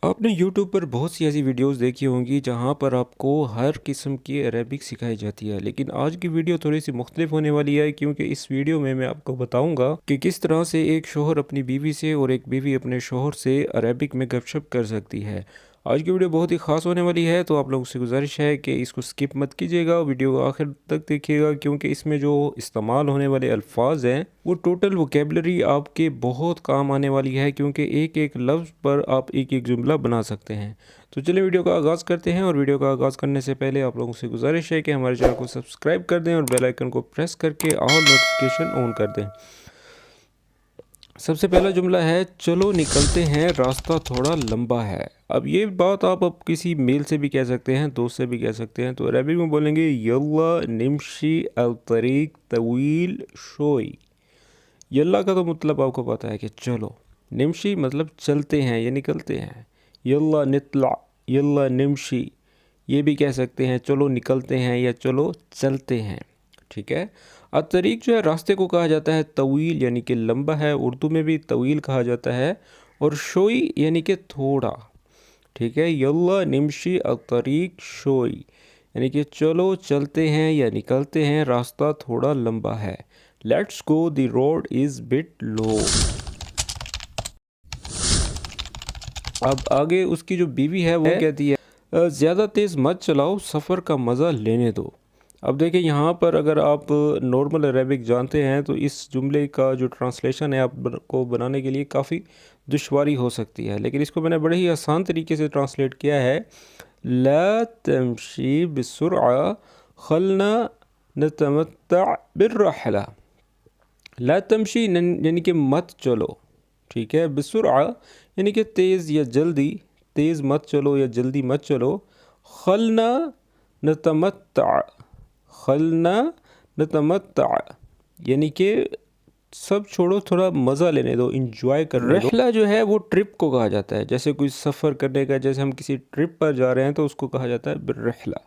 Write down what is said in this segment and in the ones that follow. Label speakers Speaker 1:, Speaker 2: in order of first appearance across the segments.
Speaker 1: आपने YouTube पर बहुत सी ऐसी वीडियोस देखी होंगी जहाँ पर आपको हर किस्म की अरेबिक सिखाई जाती है, लेकिन आज की वीडियो थोड़ी सी मुख्तलिफ होने वाली है क्योंकि इस वीडियो में मैं आपको बताऊंगा कि किस तरह से एक शोहर अपनी बीवी से और एक बीवी अपने शोहर से अरेबिक में गपशप कर सकती है। आज की वीडियो बहुत ही ख़ास होने वाली है, तो आप लोगों से गुजारिश है कि इसको स्किप मत कीजिएगा, वीडियो को आखिर तक देखिएगा क्योंकि इसमें जो इस्तेमाल होने वाले अल्फाज हैं वो टोटल वोकेबलरी आपके बहुत काम आने वाली है, क्योंकि एक एक लफ्ज़ पर आप एक एक जुमला बना सकते हैं। तो चलिए वीडियो का आगाज़ करते हैं, और वीडियो का आगाज़ करने से पहले आप लोगों से गुजारिश है कि हमारे चैनल को सब्सक्राइब कर दें और बेल आइकन को प्रेस करके ऑल नोटिफिकेशन ऑन कर दें। सबसे पहला जुमला है, चलो निकलते हैं, रास्ता थोड़ा लंबा है। अब ये बात आप अब किसी मेल से भी कह सकते हैं, दोस्त से भी कह सकते हैं। तो अरबी में बोलेंगे यल्ला निमशी अल तरीक तवील शोई। यल्ला का तो मतलब आपको पता है कि चलो, निमशी मतलब चलते हैं या निकलते हैं। यल्ला नितला, यल्ला निमशी, ये भी कह सकते हैं चलो निकलते हैं या चलो चलते हैं। ठीक है। तरीक जो है रास्ते को कहा जाता है तवील यानी कि लंबा है, उर्दू में भी तवील कहा जाता है, और शोई यानी कि थोड़ा। ठीक है। यल्ला निमशी तरीक शोई यानी कि चलो चलते हैं या निकलते हैं, रास्ता थोड़ा लंबा है। Let's go the road is bit लो। अब आगे उसकी जो बीवी है वो कहती है ज़्यादा तेज़ मत चलाओ, सफ़र का मज़ा लेने दो। अब देखिए यहाँ पर अगर आप नॉर्मल अरेबिक जानते हैं तो इस जुमले का जो ट्रांसलेशन है आपको बनाने के लिए काफ़ी दुश्वारी हो सकती है, लेकिन इसको मैंने बड़े ही आसान तरीके से ट्रांसलेट किया है। ला तमशी बिसुरआ खलना नतमत्ता बिर्रहला। ला तमशी यानी कि मत चलो। ठीक है। बिसुरआ यानी कि तेज़ या जल्दी, तेज़ मत चलो या जल्दी मत चलो। खलना नतमत्ता, खलना नतमत्ता यानी कि सब छोड़ो, थोड़ा मज़ा लेने दो, इंजॉय करने दो। रहला जो है वो ट्रिप को कहा जाता है, जैसे कोई सफ़र करने का, जैसे हम किसी ट्रिप पर जा रहे हैं तो उसको कहा जाता है बिर्रहला।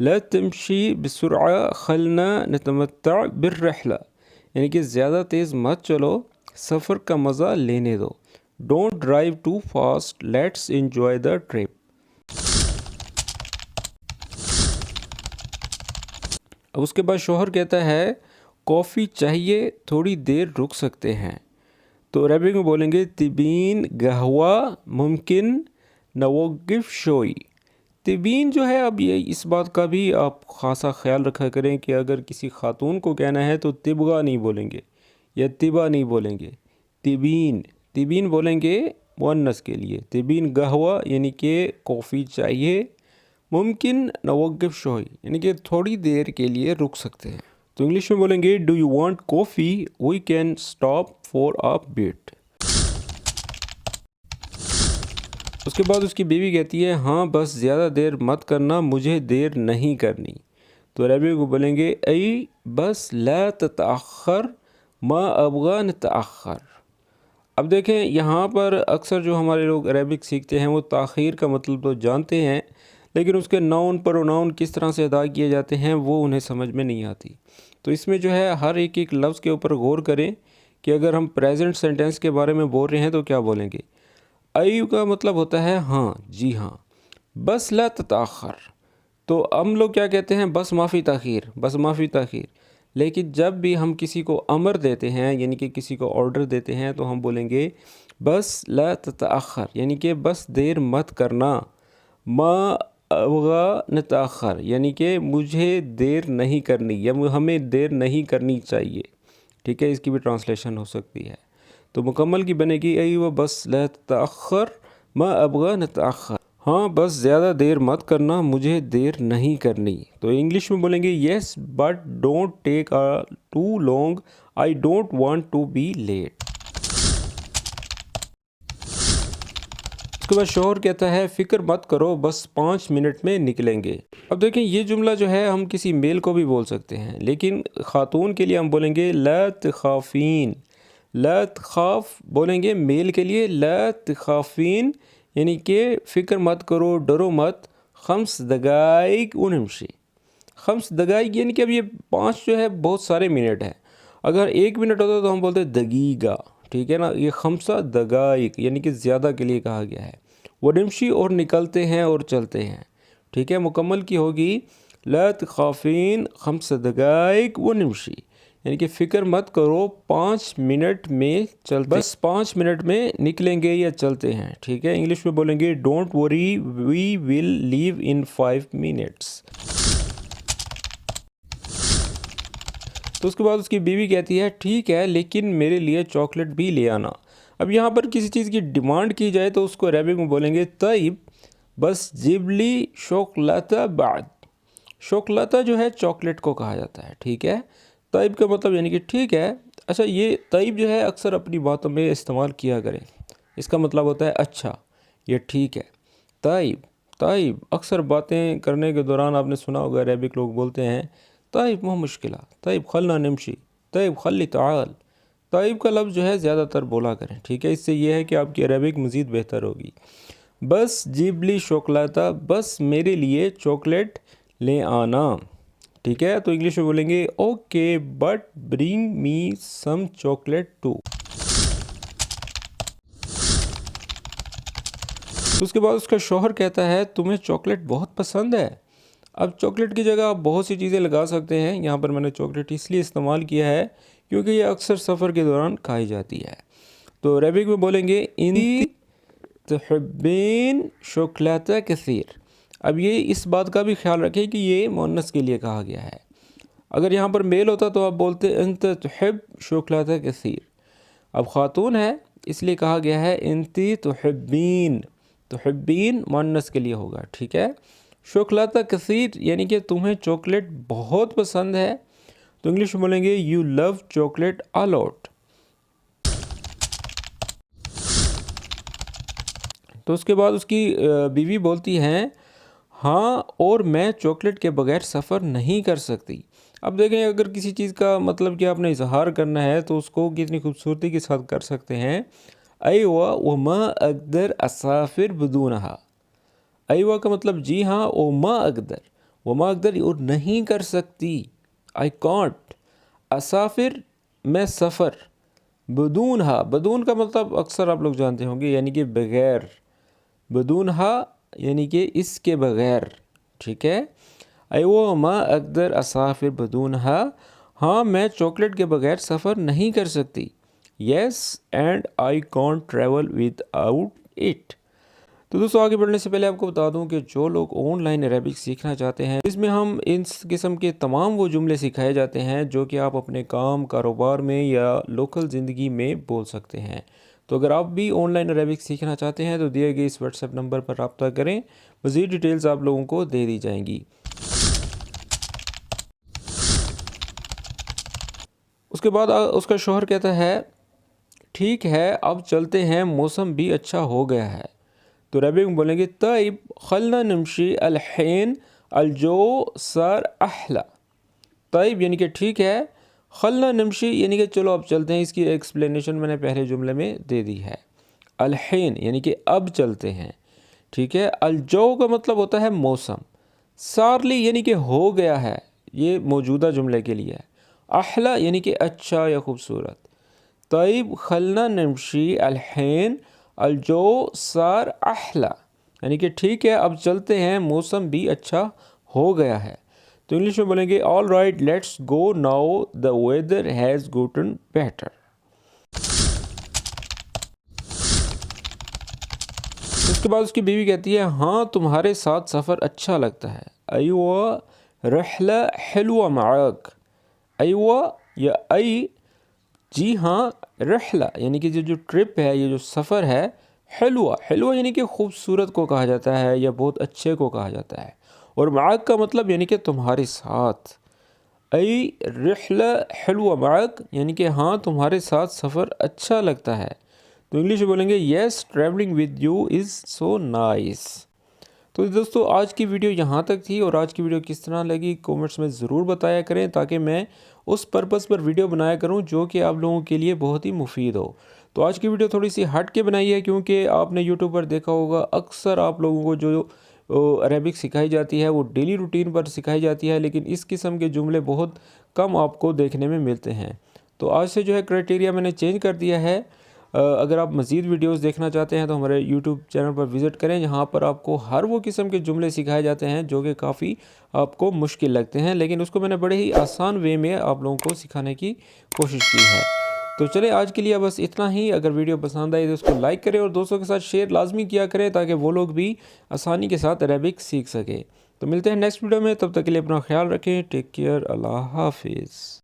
Speaker 1: ला तमशी बिसुरआ खलना नतमत्ता बिर्रहला यानी कि ज़्यादा तेज़ मत चलो, सफ़र का मज़ा लेने दो। Don't drive too fast, let's enjoy the trip. अब उसके बाद शोहर कहता है कॉफ़ी चाहिए, थोड़ी देर रुक सकते हैं। तो अरबी में बोलेंगे तिबीन गहवा मुमकिन नवगिफ शोई। तिबीन जो है, अब ये इस बात का भी आप ख़ासा ख्याल रखा करें कि अगर किसी ख़ातून को कहना है तो तिबगा नहीं बोलेंगे या तिबा नहीं बोलेंगे, तिबीन, तिबीन बोलेंगे मुअन्नस के लिए। तिबीन गहवा यानी कि कॉफ़ी चाहिए, मुमकिन नवगिफ शोई यानी कि थोड़ी देर के लिए रुक सकते हैं। तो इंग्लिश में बोलेंगे do you want coffee, we can stop for a bit. उसके बाद उसकी बीवी कहती है हाँ बस ज़्यादा देर मत करना, मुझे देर नहीं करनी। तो अरबी को बोलेंगे ऐ बस ला ततअखर मा अबगा नतअखर। अब देखें यहाँ पर अक्सर जो हमारे लोग अरेबिक सीखते हैं वो ताख़ीर का मतलब तो जानते हैं, लेकिन उसके नाउन प्रोनाउन किस तरह से अदा किए जाते हैं वो उन्हें समझ में नहीं आती। तो इसमें जो है हर एक एक लफ्ज़ के ऊपर गौर करें कि अगर हम प्रेजेंट सेंटेंस के बारे में बोल रहे हैं तो क्या बोलेंगे। आई का मतलब होता है हाँ, जी हाँ। बस ला तताखर, तो हम लोग क्या कहते हैं, बस माफ़ी ताख़ीर, बस माफ़ी ताख़ीर। लेकिन जब भी हम किसी को अमर देते हैं यानी कि किसी को ऑर्डर देते हैं तो हम बोलेंगे बस ला तताखर यानी कि बस देर मत करना। मा अबगा नताखर यानी कि मुझे देर नहीं करनी या हमें देर नहीं करनी चाहिए। ठीक है। इसकी भी ट्रांसलेशन हो सकती है। तो मुकम्मल की बनेगी ऐ व बस ला तताखर मा अबगा नताखर, हाँ बस ज़्यादा देर मत करना, मुझे देर नहीं करनी। तो इंग्लिश में बोलेंगे yes but don't take too long, I don't want to be late. उसके बाद शोहर कहता है फ़िक्र मत करो, बस 5 मिनट में निकलेंगे। अब देखें ये जुमला जो है हम किसी मेल को भी बोल सकते हैं, लेकिन ख़ातून के लिए हम बोलेंगे ला तख़ाफ़ीन। ला तख़ाफ़ बोलेंगे मेल के लिए, ला तख़ाफ़ीन यानी कि फ़िक्र मत करो, डरो मत। खम्स दगाइक उनमशी, खम्स दगाइक यानी कि अब ये 5 जो है बहुत सारे मिनट हैं। अगर 1 मिनट होता तो हम बोलते दगीगा। ठीक है ना। ये खम्सा दगाइक यानी कि ज़्यादा के लिए कहा गया है। वनमशी और निकलते हैं और चलते हैं। ठीक है, मुकम्मल की होगी ला तखाफीन खम्स दक़ाइक़ वनमशी, यानी कि फ़िक्र मत करो 5 मिनट में चलते, बस 5 मिनट में निकलेंगे या चलते हैं। ठीक है, इंग्लिश में बोलेंगे don't worry we will leave in 5 minutes. तो उसके बाद उसकी बीवी कहती है ठीक है लेकिन मेरे लिए चॉकलेट भी ले आना। अब यहाँ पर किसी चीज़ की डिमांड की जाए तो उसको अरबिक में बोलेंगे तयब बस जिबली शोकलाता बाद। शोकलाता जो है चॉकलेट को कहा जाता है। ठीक है, तयब का मतलब यानी कि ठीक है। अच्छा, ये तयब जो है अक्सर अपनी बातों में इस्तेमाल किया करें, इसका मतलब होता है अच्छा, ये ठीक है। तयब तयब अक्सर बातें करने के दौरान आपने सुना होगा अरबिक लोग बोलते हैं तयब मो मुश्किला, तयब खलना नमशी, तयब खली ताल। तयब का लफ्ज़ जो है ज़्यादातर बोला करें। ठीक है, इससे यह है कि आपकी अरबिक मज़ीद बेहतर होगी। बस जिबली शोकलाता, बस मेरे लिए चॉकलेट ले आना। ठीक है, तो इंग्लिश में बोलेंगे okay but bring me some chocolate too. तो उसके बाद उसका शौहर कहता है तुम्हें चॉकलेट बहुत पसंद है। अब चॉकलेट की जगह आप बहुत सी चीज़ें लगा सकते हैं। यहाँ पर मैंने चॉकलेट इसलिए इस्तेमाल किया है क्योंकि ये अक्सर सफ़र के दौरान खाई जाती है। तो अरबिक में बोलेंगे इन तुहिब्बीन शोकलाता कसीर। अब ये इस बात का भी ख्याल रखें कि ये मुअन्नस के लिए कहा गया है। अगर यहाँ पर मेल होता तो आप बोलते इंत तुहिब शोकलाता कसीर। अब ख़ातून है इसलिए कहा गया है इंती तुहिब्बीन। तुहिब्बीन मुअन्नस के लिए होगा। ठीक है, शोकलाता कसीर यानी कि तुम्हें चॉकलेट बहुत पसंद है। तो इंग्लिश में बोलेंगे you love chocolate a lot. तो उसके बाद उसकी बीवी बोलती हैं हाँ और मैं चॉकलेट के बगैर सफ़र नहीं कर सकती। अब देखें, अगर किसी चीज़ का मतलब कि आपने इजहार करना है तो उसको कितनी खूबसूरती के साथ कर सकते हैं। अयवा वमा अक़दर असाफिर बदूनहा। अयवा का मतलब जी हाँ, वमा अक़दर, वमा अक़दर और नहीं कर सकती, आई कॉन्ट। असाफिर मैं सफ़र, बदूनहा, बदून का मतलब अक्सर आप लोग जानते होंगे यानी कि बग़ैर, बदूनहा यानी कि इसके बग़ैर। ठीक है, अयवा मा अक़दर असाफिर बदूनहा, हाँ मैं चॉकलेट के बग़ैर सफ़र नहीं कर सकती। Yes and I can't travel with out it. तो दोस्तों आगे बढ़ने से पहले आपको बता दूं कि जो लोग ऑनलाइन अरेबिक सीखना चाहते हैं, इसमें हम इस किस्म के तमाम वो जुमले सिखाए जाते हैं जो कि आप अपने काम, कारोबार में या लोकल ज़िंदगी में बोल सकते हैं। तो अगर आप भी ऑनलाइन अरेबिक सीखना चाहते हैं तो दिए गए इस व्हाट्सएप नंबर पर रब्ता करें, मज़ीद डिटेल्स आप लोगों को दे दी जाएंगी। उसके बाद उसका शौहर कहता है ठीक है अब चलते हैं, मौसम भी अच्छा हो गया है। तो अरबिक में बोलेंगे तयब खलना नमशी अलहैन अलजो सर अहला। तयब यानी कि ठीक है, खलना नमशी यानी कि चलो अब चलते हैं। इसकी एक्सप्लेनेशन मैंने पहले जुमले में दे दी है। अलहैन यानी कि अब चलते हैं। ठीक है, अलजो का मतलब होता है मौसम। सारली यानी कि हो गया है, ये मौजूदा जुमले के लिए है। अहला यानी कि अच्छा या खूबसूरत। तयब खलना नमशी अलहैन अलजो सार अहला यानी कि ठीक है अब चलते हैं, मौसम भी अच्छा हो गया है। तो इंग्लिश में बोलेंगे all right let's go now the weather has gotten better. उसके बाद उसकी बीवी कहती है हाँ तुम्हारे साथ सफ़र अच्छा लगता है। अय्वा रहला हलवा माक। अय्वा या अई जी हाँ, रहला यानी कि जो ट्रिप है, ये जो सफ़र है। हलवा, हलवा यानी कि खूबसूरत को कहा जाता है या बहुत अच्छे को कहा जाता है। और माक का मतलब यानी कि तुम्हारे साथ। अई रहला हलवा माक यानी कि हाँ तुम्हारे साथ सफ़र अच्छा लगता है। तो इंग्लिश में बोलेंगे yes travelling with you is so nice. तो दोस्तों आज की वीडियो यहाँ तक थी, और आज की वीडियो किस तरह लगी कमेंट्स में ज़रूर बताया करें ताकि मैं उस पर्पज़ पर वीडियो बनाया करूँ जो कि आप लोगों के लिए बहुत ही मुफीद हो। तो आज की वीडियो थोड़ी सी हट के बनाई है क्योंकि आपने यूट्यूब पर देखा होगा अक्सर आप लोगों को जो अरेबिक सिखाई जाती है वो डेली रूटीन पर सिखाई जाती है, लेकिन इस किस्म के जुमले बहुत कम आपको देखने में मिलते हैं। तो आज से जो है क्राइटेरिया मैंने चेंज कर दिया है। अगर आप मज़ीद वीडियोस देखना चाहते हैं तो हमारे यूट्यूब चैनल पर विज़िट करें, जहाँ पर आपको हर वो किस्म के जुमले सिखाए जाते हैं जो कि काफ़ी आपको मुश्किल लगते हैं, लेकिन उसको मैंने बड़े ही आसान वे में आप लोगों को सिखाने की कोशिश की है। तो चले आज के लिए बस इतना ही। अगर वीडियो पसंद आई तो उसको लाइक करें और दोस्तों के साथ शेयर लाजमी किया करें ताकि वो लोग भी आसानी के साथ अरेबिक सीख सकें। तो मिलते हैं नेक्स्ट वीडियो में, तब तक के लिए अपना ख्याल रखें। टेक केयर, अल्लाह हाफिज़।